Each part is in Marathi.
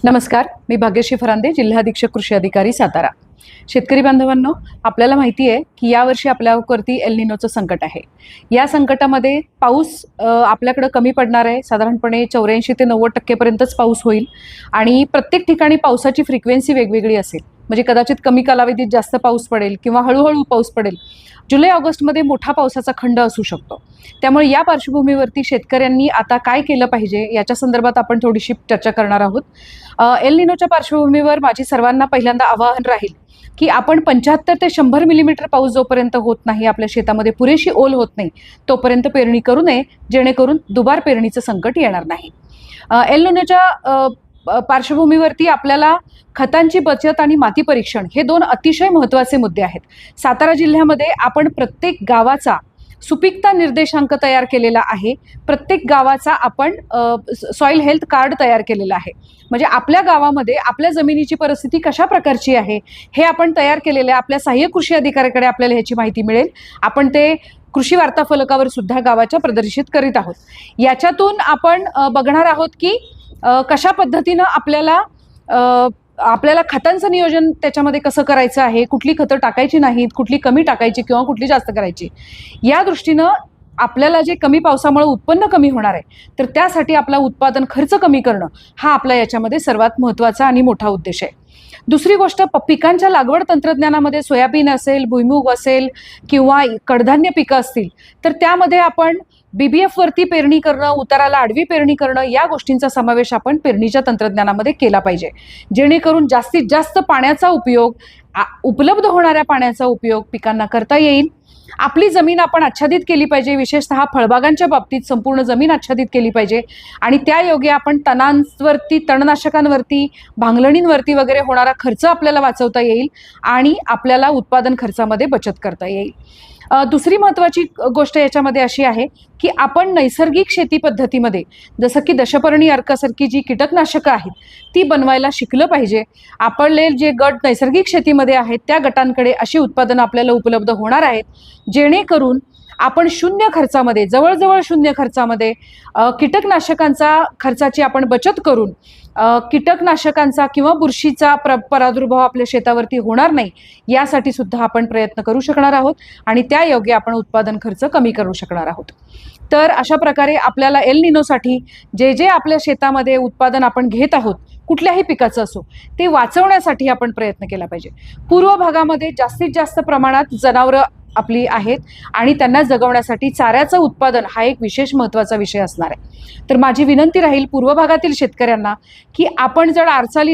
नमस्कार, मी भाग्यश्री फरांदे, जिल्हा अधीक्षक कृषी अधिकारी सातारा। शेतकरी बांधवांनो, आपल्याला माहिती आहे की यावर्षी आपल्यावरती एल निनोचं संकट आहे। या संकटामध्ये पाऊस आपल्याकडे कमी पडणार आहे। साधारणपणे 84 ते 90% पर्यंतच पाऊस होईल आणि प्रत्येक ठिकाणी पावसाची फ्रिक्वेन्सी वेगवेगळी असेल। म्हणजे कदाचित कमी कालावधीत जास्त पाऊस पडेल किंवा हळूहळू पाऊस पडेल। जुलै ऑगस्टमध्ये मोठा पावसाचा खंड असू शकतो। त्यामुळे या पार्श्वभूमीवरती शेतकऱ्यांनी आता काय केलं पाहिजे याच्या संदर्भात आपण थोडीशी चर्चा करणार आहोत। एल निनोच्या पार्श्वभूमीवर माझी सर्वांना पहिल्यांदा आवाहन राहील की आपण 75 ते 100 मिलीमीटर पाऊस जोपर्यंत होत नाही, आपल्या शेतामध्ये पुरेशी ओल होत नाही, तोपर्यंत पेरणी करू नये, जेणेकरून दुबार पेरणीचं संकट येणार नाही। एल निनोच्या पार्श्वभूमीवरती आपल्याला खतांची बचत आणि माती परीक्षण हे दोन अतिशय महत्त्वाचे मुद्दे आहेत। सातारा जिल्ह्यामध्ये आपण प्रत्येक गावाचा सुपीकता निर्देशांक तयार केलेला आहे। प्रत्येक गावाचा आपण सॉइल हेल्थ कार्ड तयार केलेला आहे। म्हणजे आपल्या गावामध्ये आपल्या जमिनीची परिस्थिती कशा प्रकारची आहे हे आपण तयार केलेले आहे। आपल्या सहाय्यक कृषी अधिकाऱ्याकडे आपल्याला ह्याची माहिती मिळेल। आपण ते कृषी वार्ता फलकावर सुद्धा गावाच्या प्रदर्शित करीत आहोत। याच्यातून आपण बघणार आहोत की कशा पद्धतीने आपल्याला खतांचं नियोजन त्याच्यामध्ये कसं करायचं आहे, कुठली खतं टाकायची नाहीत, कुठली कमी टाकायची किंवा कुठली जास्त करायची। या दृष्टीनं आपल्याला जे कमी पावसामुळे उत्पन्न कमी होणार आहे, तर त्यासाठी आपला उत्पादन खर्च कमी करणं हा आपला याच्यामध्ये सर्वात महत्त्वाचा आणि मोठा उद्देश आहे। दुसरी गोष्ट, पिकांच्या लागवड तंत्रज्ञानामध्ये सोयाबीन असेल, भुईमूग असेल किंवा कडधान्य पिकं असतील, तर त्यामध्ये आपण BBF वरती पेरणी करणं, उताराला आडवी पेरणी करणं या गोष्टींचा समावेश आपण पेरणीच्या तंत्रज्ञानामध्ये केला पाहिजे, जेणेकरून जास्तीत जास्त पाण्याचा उपयोग, उपलब्ध होणाऱ्या पाण्याचा उपयोग पिकांना करता येईल। आपली जमीन आपण आच्छादित केली पाहिजे, विशेषतः फळबागांच्या बाबतीत संपूर्ण जमीन आच्छादित केली पाहिजे आणि त्या योगे आपण तणांवरती, तणनाशकांवरती, भांगलणींवरती वगैरे होणारा खर्च आपल्याला वाचवता येईल आणि आपल्याला उत्पादन खर्चामध्ये बचत करता येईल। दुसरी महत्त्वाची गोष्ट याच्यामध्ये अशी आहे की आपण नैसर्गिक शेती पद्धतीमध्ये जसं की दशपर्णी अर्कासारखी जी कीटकनाशकं आहेत ती बनवायला शिकलं पाहिजे। आपले जे गट नैसर्गिक शेतीमध्ये आहेत त्या गटांकडे अशी उत्पादनं आपल्याला उपलब्ध होणार आहेत, जेणेकरून आपण शून्य खर्चामध्ये, जवळजवळ शून्य खर्चामध्ये कीटकनाशकांचा खर्चाची आपण बचत करून कीटकनाशकांचा किंवा बुरशीचा प्रादुर्भाव आपल्या शेतावरती होणार नाही यासाठी सुद्धा आपण प्रयत्न करू शकणार आहोत आणि त्या योगे आपण उत्पादन खर्च कमी करू शकणार आहोत। तर अशा प्रकारे आपल्याला एल निनोसाठी जे आपल्या शेतामध्ये उत्पादन आपण घेत आहोत, कुठल्याही पिकाचं असो, ते वाचवण्यासाठी आपण प्रयत्न केला पाहिजे। पूर्व भागामध्ये जास्तीत जास्त प्रमाणात जनावरं आपली आहेत आणि त्यांना जगवण्यासाठी चाऱ्याचं उत्पादन हा एक विशेष महत्त्वाचा विषय असणार आहे। तर माझी विनंती राहील पूर्व भागातील शेतकऱ्यांना की आपण जर आरसाली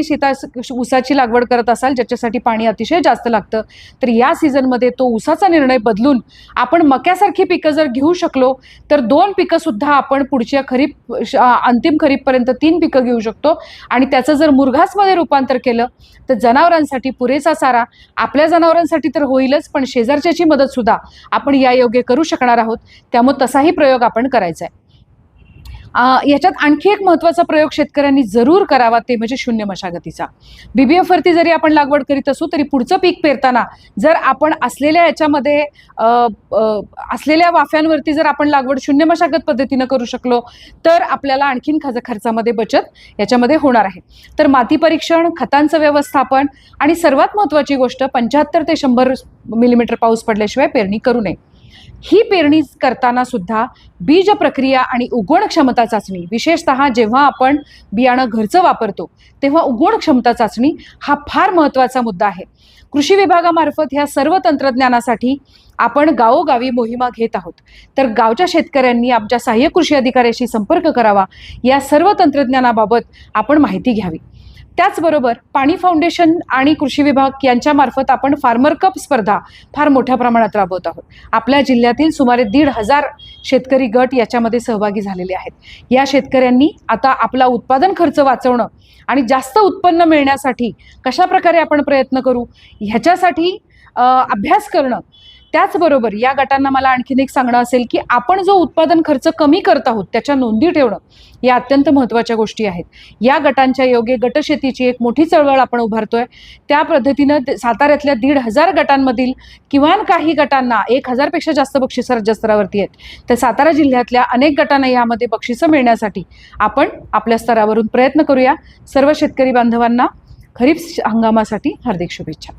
ऊसाची लागवड करत असाल, ज्याच्यासाठी पाणी अतिशय जास्त लागतं, तर या सीझनमध्ये तो ऊसाचा निर्णय बदलून आपण मक्यासारखी पिकं जर घेऊ शकलो तर 2 पिकं सुद्धा आपण पुढच्या अंतिम खरीपपर्यंत 3 पिकं घेऊ शकतो आणि त्याचं जर मुरघासमध्ये रूपांतर केलं तर जनावरांसाठी पुरेसा चारा, आपल्या जनावरांसाठी तर होईलच, पण शेजारच्याची मदत सुद्धा आपण या योग्य करू शकणार आहोत। त्यामुळे तसाही प्रयोग आपण करायचा आहे। याच्यात आणखी एक महत्त्वाचा प्रयोग शेतकऱ्यांनी जरूर करावा, ते म्हणजे शून्य मशागतीचा। BBF वरती जरी आपण लागवड करीत असू तरी पुढचं पीक पेरताना जर आपण असलेल्या याच्यामध्ये असलेल्या वाफ्यांवरती जर आपण लागवड शून्य मशागत पद्धतीनं करू शकलो तर आपल्याला आणखीन खर्चामध्ये बचत याच्यामध्ये होणार आहे। तर माती परीक्षण, खतांचं व्यवस्थापन आणि सर्वात महत्त्वाची गोष्ट, 75 ते 100 मिलीमीटर पाऊस पडल्याशिवाय पेरणी करू नये। ही पेरणी करताना सुद्धा बीज प्रक्रिया आणि उगवण क्षमता चाचणी, विशेषतः जेव्हा आपण बियाणं घरचं वापरतो तेव्हा उगवण क्षमता चाचणी हा फार महत्त्वाचा मुद्दा आहे। कृषी विभागामार्फत ह्या सर्व तंत्रज्ञानासाठी आपण गावोगावी मोहिमा घेत आहोत। तर गावच्या शेतकऱ्यांनी आमच्या सहाय्यक कृषी अधिकाऱ्याशी संपर्क करावा, या सर्व तंत्रज्ञानाबाबत आपण माहिती घ्यावी। त्याचबरोबर पाणी फाउंडेशन आणि कृषी विभाग यांच्यामार्फत आपण फार्मर कप स्पर्धा फार मोठ्या प्रमाणात राबवत आहोत। आपल्या जिल्ह्यातील सुमारे 1,500 शेतकरी गट याच्यामध्ये सहभागी झालेले आहेत। या शेतकऱ्यांनी आता आपला उत्पादन खर्च वाचवणं आणि जास्त उत्पन्न मिळण्यासाठी कशा प्रकारे आपण प्रयत्न करू ह्याच्यासाठी अभ्यास करणं, त्याचबरोबर या गटांना मला आणखीन एक सांगणं असेल की आपण जो उत्पादन खर्च कमी करत आहोत त्याच्या नोंदी ठेवणं या अत्यंत महत्त्वाच्या गोष्टी आहेत. या गटांच्या योगे गटशेतीची एक मोठी चळवळ आपण उभारतोय. त्या पद्धतीनं साताऱ्यातल्या 1,500 गटांमधील किमान काही गटांना 1,000 पेक्षा जास्त बक्षिसं राज्य स्तरावरती आहेत. तर सातारा जिल्ह्यातल्या अनेक गटांना यामध्ये बक्षिसं मिळण्यासाठी आपण आपल्या स्तरावरून प्रयत्न करूया. सर्व शेतकरी बांधवांना खरीप हंगामासाठी हार्दिक शुभेच्छा.